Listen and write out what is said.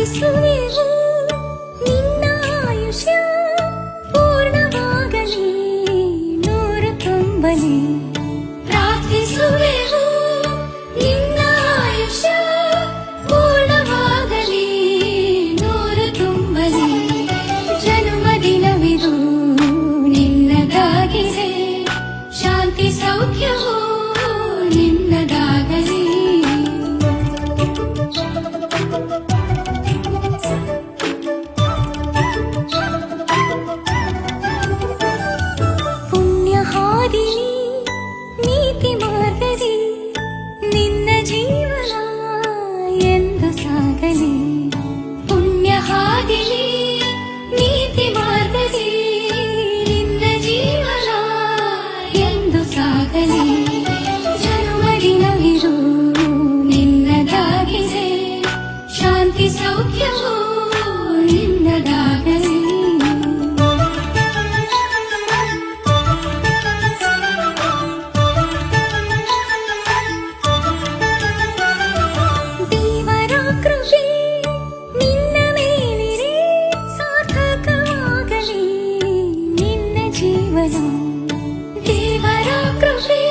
ಪ್ರಾರ್ಥಿಸುವೆವು ನಿನ್ನ ಆಯುಷ್ಯ ಪೂರ್ಣವಾಗಲಿ ನೂರು ತುಂಬಲಿ. ಪ್ರಾರ್ಥಿಸುವೆವು ನಿನ್ನ ಆಯುಷ್ಯ ಪೂರ್ಣವಾಗಲಿ ನೂರು ತುಂಬಲಿ. ಜನ್ಮದಿನವಿದು ನಿನ್ನದಾಗಿದೆ, ಶಾಂತಿ ಸೌಖ್ಯವು ನಿನ್ನದಾಗಲಿ. ಪುಣ್ಯ ಹಾದಿಲಿ ನೀತಿ ಮಾರ್ಗದಿ ನಿನ್ನ ಜೀವನ ಎಂದು ಸಾಗಲಿ. ಪುಣ್ಯ ಹಾದಿಲಿ ನೀತಿ ಮಾರ್ಗದಿ ನಿನ್ನ ಜೀವನ ಎಂದು ಸಾಗಲಿ. ಜನ್ಮದಿನವಿದು ನಿನ್ನದಾಗಿದೆ, ಶಾಂತಿ ಸೌಖ್ಯವು ನಿನ್ನದಾಗಲಿ. ದೇವರ ಕೃಪೆ ನಿನ್ನ ಮೇಲಿರೆ ಸಾರ್ಥಕವಾಗಲಿ ನಿನ್ನ ಜೀವನ. ದೇವರ ಕೃಪೆ